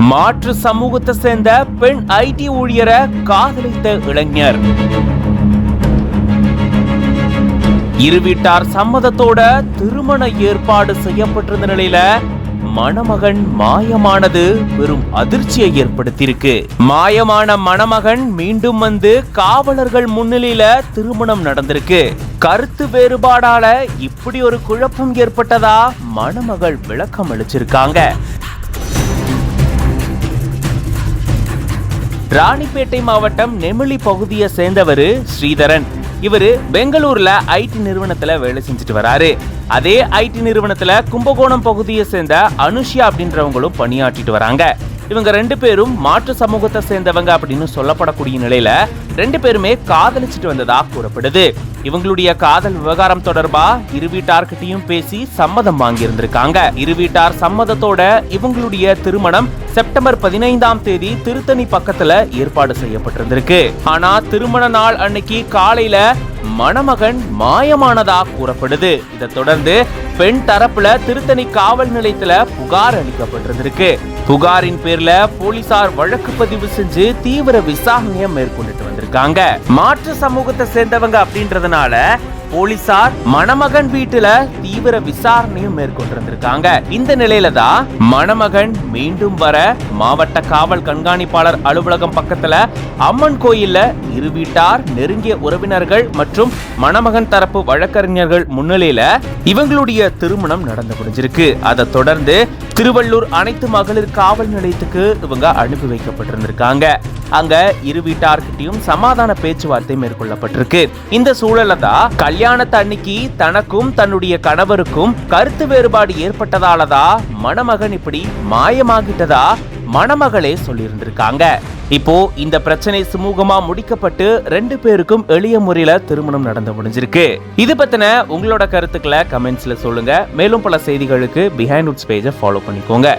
மாற்று சமூகத்தை சேர்ந்த பெண் ஐடி ஊழியரை காதலித்த இளைஞர். இரு வீட்டார் சம்மதத்தோட திருமண ஏற்பாடு செய்யப்பட்டிருந்த நிலையில மணமகன் மாயமானது பெரும் அதிர்ச்சியை ஏற்படுத்தியிருக்கு. மாயமான மணமகன் மீண்டும் வந்து காவலர்கள் முன்னிலையில திருமணம் நடந்திருக்கு. கருத்து வேறுபாடால இப்படி ஒரு குழப்பம் ஏற்பட்டதா மணமகள் விளக்கம் அளிச்சிருக்காங்க. ராணிப்பேட்டை மாவட்டம் நெமிலி பகுதியை சேர்ந்தவர் ஸ்ரீதரன். இவரு பெங்களூர்ல ஐடி நிறுவனத்துல வேலை செஞ்சுட்டு வராரு. அதே ஐடி நிறுவனத்துல கும்பகோணம் பகுதியை சேர்ந்த அனுஷியா அப்படின்றவங்களும் பணியாற்றிட்டு வராங்க. இவங்க ரெண்டு பேரும் மாற்று சமூகத்தை சேர்ந்தவங்க அப்படின்னு சொல்லப்படக்கூடிய நிலையில ரெண்டு பேருமே காதலிச்சுட்டு வந்ததா கூறப்படுது. இவங்களுடைய காதல் விவகாரம் தொடர்பா இரு வீட்டார்கிட்டையும் பேசி சம்மதம் வாங்கி இருந்திருக்காங்க. இரு வீட்டார் சம்மதத்தோட இவங்களுடைய திருமணம் செப்டம்பர் 15ஆம் தேதி திருத்தணி பக்கத்துல ஏற்பாடு செய்யப்பட்டிருந்திருக்கு. ஆனா திருமண நாள் அன்னைக்கு காலையில மணமகன் மாயமானதா கூறப்படுது. இதை தொடர்ந்து பெண் தரப்புல திருத்தணி காவல் நிலையத்துல புகார் அளிக்கப்பட்டிருந்திருக்கு. புகாரின் பேர்ல போலீசார் வழக்கு பதிவு செஞ்சு தீவிர விசாரணையை மேற்கொண்டுட்டு வந்திருக்காங்க. மாற்று சமூகத்தை சேர்ந்தவங்க அப்படின்றதுனால போலீசார் மணமகன் வீட்டுல தீவிர விசாரணையும் மேற்கொண்டிருந்திருக்காங்க. இந்த நிலையில தான் மணமகன் மீண்டும் வர மாவட்ட காவல் கண்காணிப்பாளர் அலுவலகம் பக்கத்துல அம்மன் கோயில்ல இரு வீட்டார், நெருங்கிய உறவினர்கள் மற்றும் மணமகன் தரப்பு வழக்கறிஞர்கள் முன்னிலையில இவங்களுடைய திருமணம் நடந்து முடிஞ்சிருக்கு. அதை தொடர்ந்து திருவள்ளூர் அனைத்து மகளிர் காவல் நிலையத்துக்கு இவங்க அனுப்பி வைக்கப்பட்டிருந்திருக்காங்க. அங்க இரு வீட்டார்கிட்டையும் சமாதான பேச்சுவார்த்தை மேற்கொள்ளப்பட்டிருக்கு. இந்த சூழல்ல தான் கல்யாணத்து அன்னைக்கு தனக்கும் தன்னுடைய கணவருக்கும் கருத்து வேறுபாடு ஏற்பட்டதாலதா மணமகன் இப்படி மாயமாகிட்டதா மணமகளே சொல்லியிருந்திருக்காங்க. இப்போ இந்த பிரச்சனை சுமூகமா முடிக்கப்பட்டு ரெண்டு பேருக்கும் எளிய முறையில திருமணம் நடந்து முடிஞ்சிருக்கு. இது பத்தின உங்களோட கருத்துக்களை கமெண்ட்ஸ்ல சொல்லுங்க. மேலும் பல செய்திகளுக்கு பிஹைண்ட் உட்ஸ் பேஜை ஃபாலோ பண்ணிக்கோங்க.